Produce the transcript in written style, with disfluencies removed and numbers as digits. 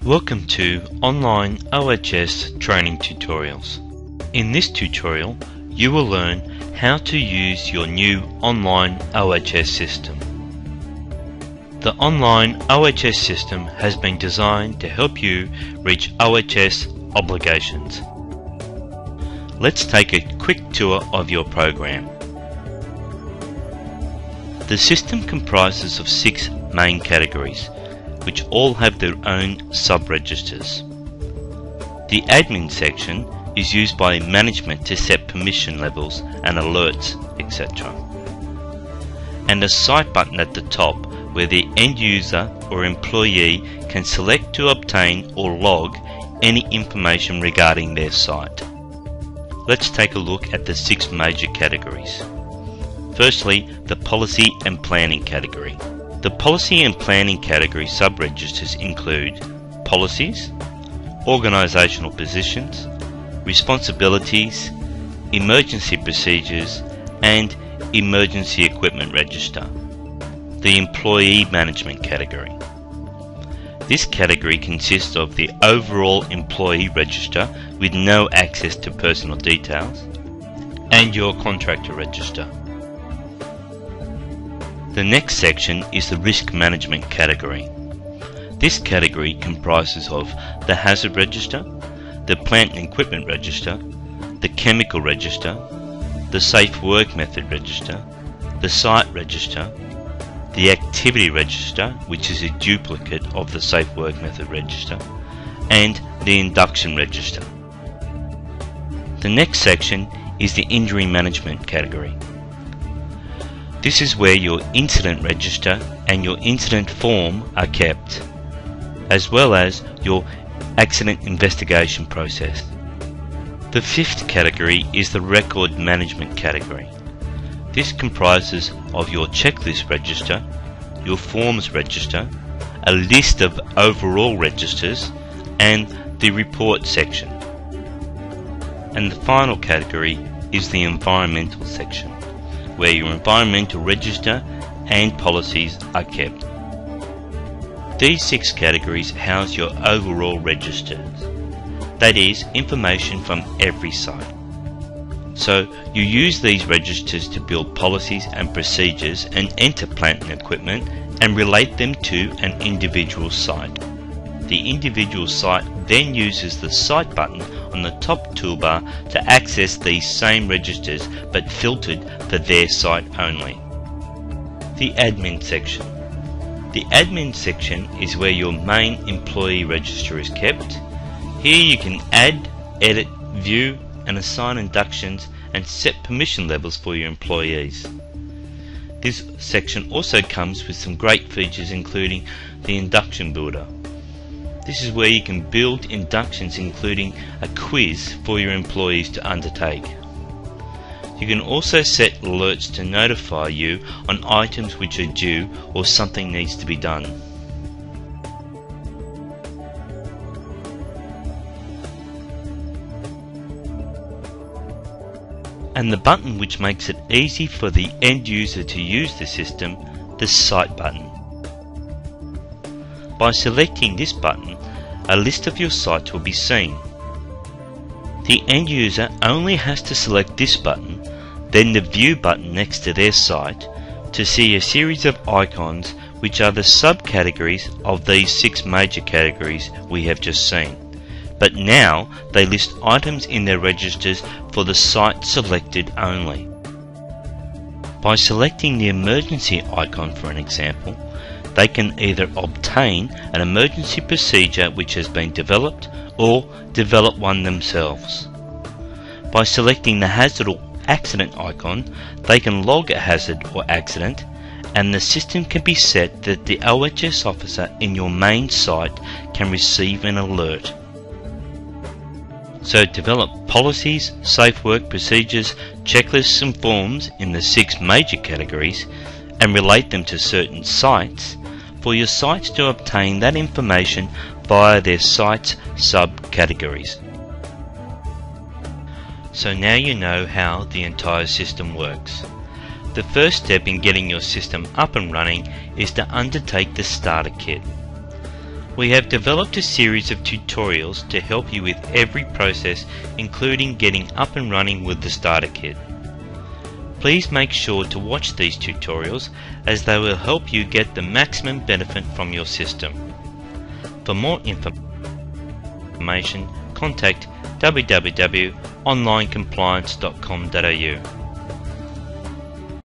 Welcome to Online OHS training tutorials. In this tutorial, you will learn how to use your new Online OHS system. The Online OHS system has been designed to help you reach OHS obligations. Let's take a quick tour of your program. The system comprises of 6 main categories, which all have their own sub-registers. The admin section is used by management to set permission levels and alerts, etc. And a site button at the top where the end user or employee can select to obtain or log any information regarding their site. Let's take a look at the 6 major categories. Firstly, the policy and planning category. The policy and planning category sub-registers include policies, organisational positions, responsibilities, emergency procedures, and emergency equipment register. The employee management category. This category consists of the overall employee register with no access to personal details, and your contractor register. The next section is the risk management category. This category comprises of the hazard register, the plant and equipment register, the chemical register, the safe work method register, the site register, the activity register, which is a duplicate of the safe work method register, and the induction register. The next section is the injury management category. This is where your incident register and your incident form are kept, as well as your accident investigation process. The 5th category is the record management category. This comprises of your checklist register, your forms register, a list of overall registers, and the report section. And the final category is the environmental section, where your environmental register and policies are kept. These 6 categories house your overall registers, that is, information from every site. So you use these registers to build policies and procedures and enter plant and equipment and relate them to an individual site. The individual site then uses the site button on the top toolbar to access these same registers but filtered for their site only. The admin section. The admin section is where your main employee register is kept. Here you can add, edit, view and assign inductions and set permission levels for your employees. This section also comes with some great features, including the induction builder. This is where you can build inductions, including a quiz for your employees to undertake. You can also set alerts to notify you on items which are due or something needs to be done. And the button which makes it easy for the end user to use the system, the site button. By selecting this button, a list of your sites will be seen. The end user only has to select this button, then the view button next to their site, to see a series of icons which are the subcategories of these 6 major categories we have just seen. But now they list items in their registers for the site selected only. By selecting the emergency icon for an example, they can either obtain an emergency procedure which has been developed or develop one themselves. By selecting the hazard or accident icon, they can log a hazard or accident, and the system can be set that the OHS officer in your main site can receive an alert. So develop policies, safe work procedures, checklists and forms in the 6 major categories and relate them to certain sites for your sites to obtain that information via their site's subcategories. So now you know how the entire system works. The first step in getting your system up and running is to undertake the starter kit. We have developed a series of tutorials to help you with every process, including getting up and running with the starter kit. Please make sure to watch these tutorials as they will help you get the maximum benefit from your system. For more information, contact www.onlinecompliance.com.au.